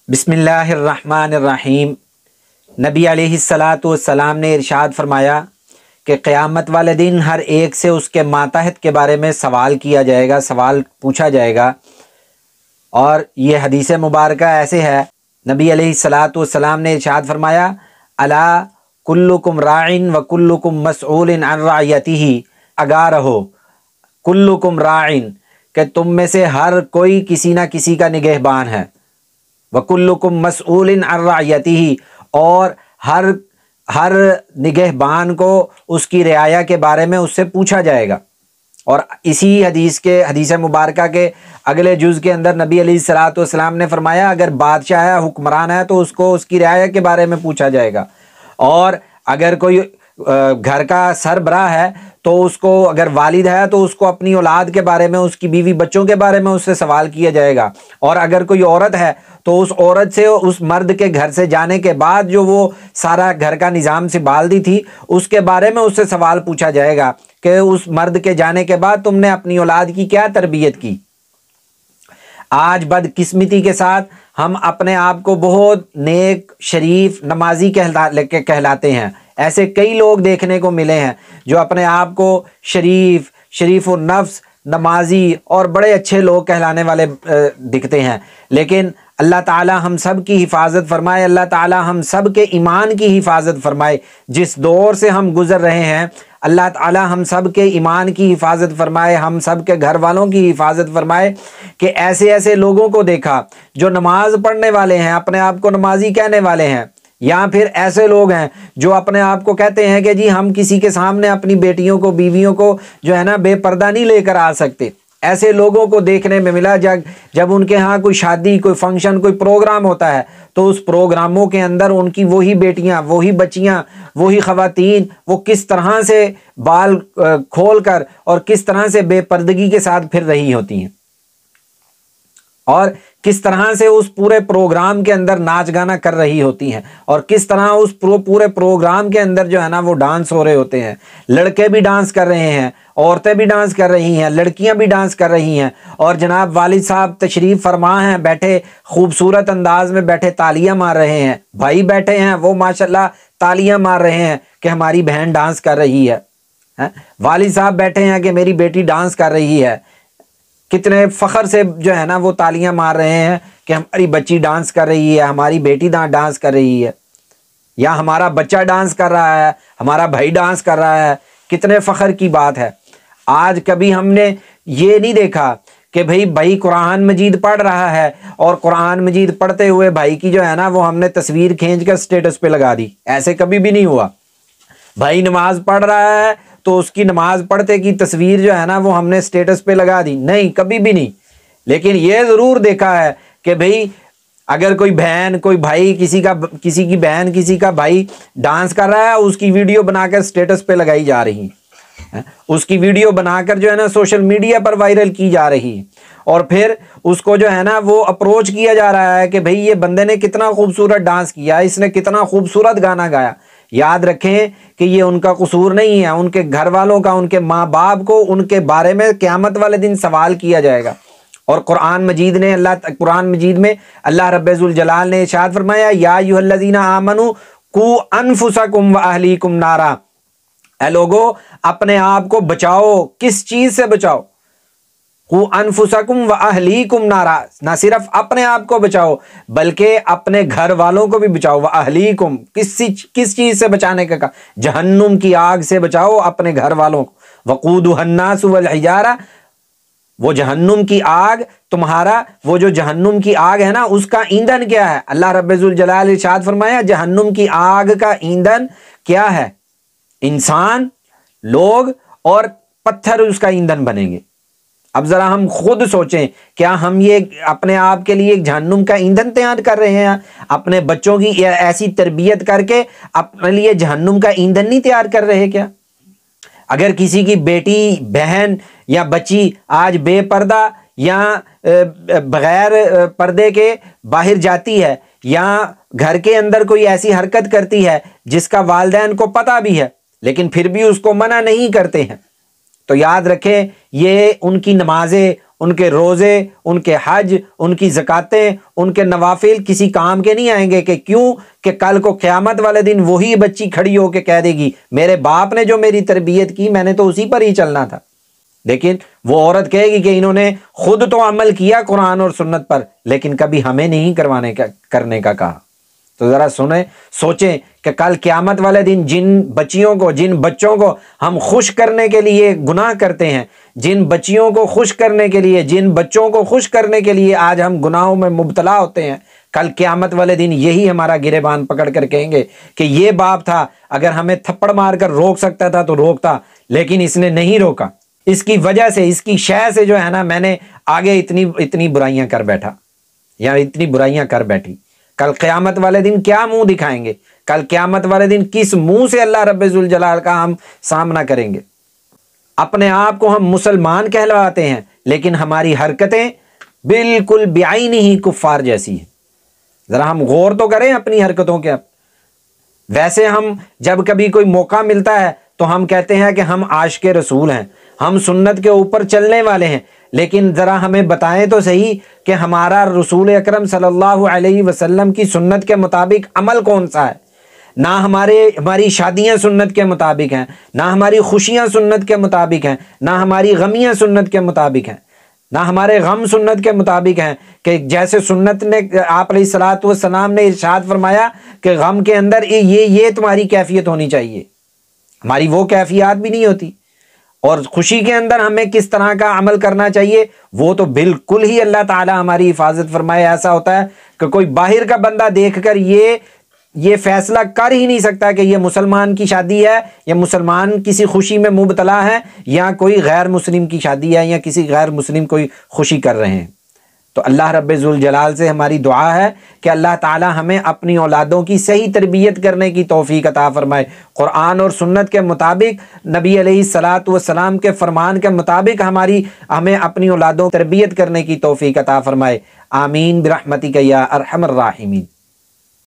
بسم اللہ الرحمن الرحیم۔ نبی علیہ الصلاۃ والسلام نے ارشاد فرمایا کہ قیامت والے دن ہر ایک سے اس کے ماتحت کے بارے میں سوال کیا جائے گا، سوال پوچھا جائے گا۔ اور یہ حدیث مبارکہ ایسے ہے، نبی علیہ الصلاۃ والسلام نے ارشاد فرمایا الا کلکم راعٍ و کلکم مسئول عن رعیتہ، آگاہ رہو، کلکم راعٍ کہ تم میں سے ہر کوئی کسی نہ کسی کا نگہبان ہے، وَكُلُّكُمْ مَسْئُولٍ عَنْ رَعْيَتِهِ، اور ہر نگہبان کو اس کی رعایا کے بارے میں اس سے پوچھا جائے گا۔ اور اسی حدیث مبارکہ کے اگلے جز کے اندر نبی علیہ الصلاۃ والسلام نے فرمایا اگر بادشاہ ہے، حکمران ہے، تو اس کو اس کی رعایا کے بارے میں پوچھا جائے گا، اور اگر کوئی گھر کا سربراہ ہے تو اس کو، اگر والد ہے تو اس کو اپنی اولاد کے بارے میں، اس کی بیوی بچوں کے بارے میں اس سے سوال کیا جائے گا، اور اگر کوئی عورت ہے تو اس عورت سے، اس مرد کے گھر سے جانے کے بعد جو وہ سارا گھر کا نظام سنبھالتی تھی اس کے بارے میں اس سے سوال پوچھا جائے گا کہ اس مرد کے جانے کے بعد تم نے اپنی اولاد کی کیا تربیت کی۔ آج بدقسمتی کے ساتھ ہم اپنے آپ کو بہت نیک، شریف، نمازی کہلاتے ہیں۔ ایسے کئی لوگ دیکھنے کو ملے ہیں جو اپنے آپ کو شریف النفس، نمازی اور بڑے اچھے لوگ کہلانے والے دکھتے ہیں، لیکن اللہ تعالی ہم سب کی حفاظت فرمائے، اللہ تعالی ہم سب کے ایمان کی حفاظت فرمائے۔ جس دور سے ہم گزر رہے ہیں اللہ تعالی ہم سب کے ایمان کی حفاظت فرمائے، ہم سب کے گھر والوں کی حفاظت فرمائے کہ ایسے لوگوں کو دیکھا جو نماز پڑھنے والے ہیں، اپنے آپ کو نمازی کہنے والے ہیں، یا پھر ایسے لوگ ہیں جو اپنے آپ کو کہتے ہیں کہ جی ہم کسی کے سامنے اپنی بیٹیوں کو، بیویوں کو جو ہے نا بے پردہ نہیں لے کر آ سکتے۔ ایسے لوگوں کو دیکھنے میں ملا جب ان کے ہاں کوئی شادی، کوئی فنکشن، کوئی پروگرام ہوتا ہے تو اس پروگراموں کے اندر ان کی وہی بیٹیاں، وہی بچیاں، وہی خواتین وہ کس طرح سے بال کھول کر اور کس طرح سے بے پردگی کے ساتھ پھر رہی ہوتی ہیں، اور کس طرح سے اس پورے پروگرام کے اندر ناچ گانا کر رہی ہوتی ہیں، اور کس طرح اس پورے پروگرام کے اندر جو ہے نا وہ ڈانس ہو رہے ہوتے ہیں۔ لڑکے بھی ڈانس کر رہے ہیں، عورتیں بھی ڈانس کر رہی ہیں، لڑکیاں بھی ڈانس کر رہی ہیں، اور جناب والد صاحب تشریف فرما ہیں، بیٹھے خوبصورت انداز میں بیٹھے تالیاں مار رہے ہیں، بھائی بیٹھے ہیں وہ ماشاءاللہ تالیاں مار رہے ہیں کہ ہماری بہن ڈانس کر رہی ہے، والد صاحب بیٹھے ہیں کہ میری بیٹی ڈانس کر رہی ہے، کتنے فخر سے جو ہے نا وہ تالیاں مار رہے ہیں کہ ہماری بچی ڈانس کر رہی ہے، ہماری بیٹی ڈانس کر رہی ہے، یا ہمارا بچہ ڈانس کر رہا ہے، ہمارا بھائی ڈانس کر رہا ہے۔ کتنے فخر کی بات ہے۔ آج کبھی ہم نے یہ نہیں دیکھا کہ بھائی قرآن مجید پڑھ رہا ہے اور قرآن مجید پڑھتے ہوئے بھائی کی جو ہے نا وہ ہم نے تصویر کھینچ کر سٹیٹس پہ لگا دی، ایسے کبھی بھی نہیں ہوا۔ بھائی نماز پڑھ رہا ہے تو اس کی نماز پڑھتے کی تصویر جو ہے نا وہ ہم نے سٹیٹس پہ لگا دی، نہیں، کبھی بھی نہیں۔ لیکن یہ ضرور دیکھا ہے کہ بھئی اگر کوئی بہن، کوئی بھائی، کسی کی بہن، کسی کا بھائی ڈانس کر رہا ہے، اس کی ویڈیو بنا کر سٹیٹس پہ لگائی جا رہی ہے، اس کی ویڈیو بنا کر جو ہے نا سوشل میڈیا پر وائرل کی جا رہی ہے، اور پھر اس کو جو ہے نا وہ اپروچ کیا جا رہا ہے کہ بھئی یہ بندے نے کتنا خوبصورت ڈانس کیا، اس نے کتنا خوبصورت گانا گایا۔ یاد رکھیں کہ یہ ان کا قصور نہیں ہے، ان کے گھر والوں کا، ان کے ماں باپ کو ان کے بارے میں قیامت والے دن سوال کیا جائے گا۔ اور قرآن مجید میں اللہ رب ذوالجلال نے ارشاد فرمایا یا ایھا الذین آمنوا قوا انفسکم واہلیکم نارا، اے لوگو اپنے آپ کو بچاؤ، کس چیز سے بچاؤ؟ قوا انفسکم واہلیکم نارا، نہ صرف اپنے آپ کو بچاؤ بلکہ اپنے گھر والوں کو بھی بچاؤ۔ واہلیکم کس چیز سے بچانے کا کہا؟ جہنم کی آگ سے بچاؤ اپنے گھر والوں کو۔ وقودھا الناس والحجارہ، وہ جہنم کی آگ، تمہارا وہ جو جہنم کی آگ ہے نا اس کا ایندھن کیا ہے؟ اللہ رب ذوالجلال ارشاد فرمایا جہنم کی آگ کا ایندھن کیا ہے؟ انسان، لوگ اور پتھر اس کا ایندھن بنیں گے۔ اب ذرا ہم خود سوچیں، کیا ہم یہ اپنے آپ کے لیے جہنم کا ایندھن تیار کر رہے ہیں؟ اپنے بچوں کی ایسی تربیت کر کے اپنے لیے جہنم کا ایندھن نہیں تیار کر رہے کیا؟ اگر کسی کی بیٹی، بہن یا بچی آج بے پردہ یا بغیر پردے کے باہر جاتی ہے، یا گھر کے اندر کوئی ایسی حرکت کرتی ہے جس کا والدین کو پتہ بھی ہے لیکن پھر بھی اس کو منع نہیں کرتے ہیں، تو یاد رکھیں یہ ان کی نمازیں، ان کے روزے، ان کے حج، ان کی زکاتیں، ان کے نوافل کسی کام کے نہیں آئیں گے، کہ کیوں؟ کہ کل کو قیامت والے دن وہی بچی کھڑی ہو کے کہہ دے گی میرے باپ نے جو میری تربیت کی میں نے تو اسی پر ہی چلنا تھا۔ لیکن وہ عورت کہے گی کہ انہوں نے خود تو عمل کیا قرآن اور سنت پر، لیکن کبھی ہمیں نہیں کرنے کا کہا۔ تو ذرا سوچیں کہ کل قیامت والے دن جن بچوں کو ہم خوش کرنے کے لیے گناہ کرتے ہیں، جن بچیوں کو خوش کرنے کے لیے، جن بچوں کو خوش کرنے کے لیے آج ہم گناہوں میں مبتلا ہوتے ہیں، کل قیامت والے دن یہی ہمارا گریبان پکڑ کر کہیں گے کہ یہ باپ تھا، اگر ہمیں تھپڑ مار کر روک سکتا تھا تو روکتا، لیکن اس نے نہیں روکا، اس کی وجہ سے، اس کی شے سے جو ہے نا میں نے آگے اتنی برائیاں کر بیٹھا یا اتنی برائیاں کر بیٹھی۔ کل قیامت والے دن کیا منہ دکھائیں گے؟ کل قیامت والے دن کس منہ سے اللہ رب ذوالجلال کا ہم سامنا کریں گے؟ اپنے آپ کو ہم مسلمان کہلواتے ہیں، لیکن ہماری حرکتیں بالکل بعینی ہی کفار جیسی ہیں۔ ذرا ہم غور تو کریں اپنی حرکتوں کے۔ ویسے ہم جب کبھی کوئی موقع ملتا ہے تو ہم کہتے ہیں کہ ہم عاشق رسول ہیں، ہم سنت کے اوپر چلنے والے ہیں، لیکن ذرا ہمیں بتائیں تو صحیح کہ ہمارا رسول اکرم صلی اللہ علیہ وسلم کی سنت کے مطابق عمل کون سا ہے؟ نہ ہماری شادیاں سنت کے مطابق ہیں، نہ ہماری خوشیاں سنت کے مطابق ہیں، نہ ہماری غمیاں سنت کے مطابق ہیں، نہ ہمارے غم سنت کے مطابق ہیں، کہ جیسے سنت نے آپ علیہ الصلوۃ والسلام نے ارشاد فرمایا کہ غم کے اندر یہ تمہاری کیفیت ہونی چاہیے، ہماری وہ کیفیات بھی نہیں ہوتی۔ اور خوشی کے اندر ہمیں کس طرح کا عمل کرنا چاہیے وہ تو بالکل ہی اللہ تعالی ہماری حفاظت فرمائے۔ ایسا ہوتا ہے کہ کوئی باہر کا بندہ دیکھ کر یہ فیصلہ کر ہی نہیں سکتا کہ یہ مسلمان کی شادی ہے یا مسلمان کسی خوشی میں مبتلا ہے یا کوئی غیر مسلم کی شادی ہے یا کسی غیر مسلم کوئی خوشی کر رہے ہیں۔ تو اللہ رب ذوالجلال سے ہماری دعا ہے کہ اللہ تعالی ہمیں اپنی اولادوں کی صحیح تربیت کرنے کی توفیق عطا فرمائے، قرآن اور سنت کے مطابق، نبی علیہ الصلوۃ والسلام کے فرمان کے مطابق ہمیں اپنی اولادوں کی تربیت کرنے کی توفیق عطا فرمائے۔ آمین برحمتک یا ارحم الراحمین۔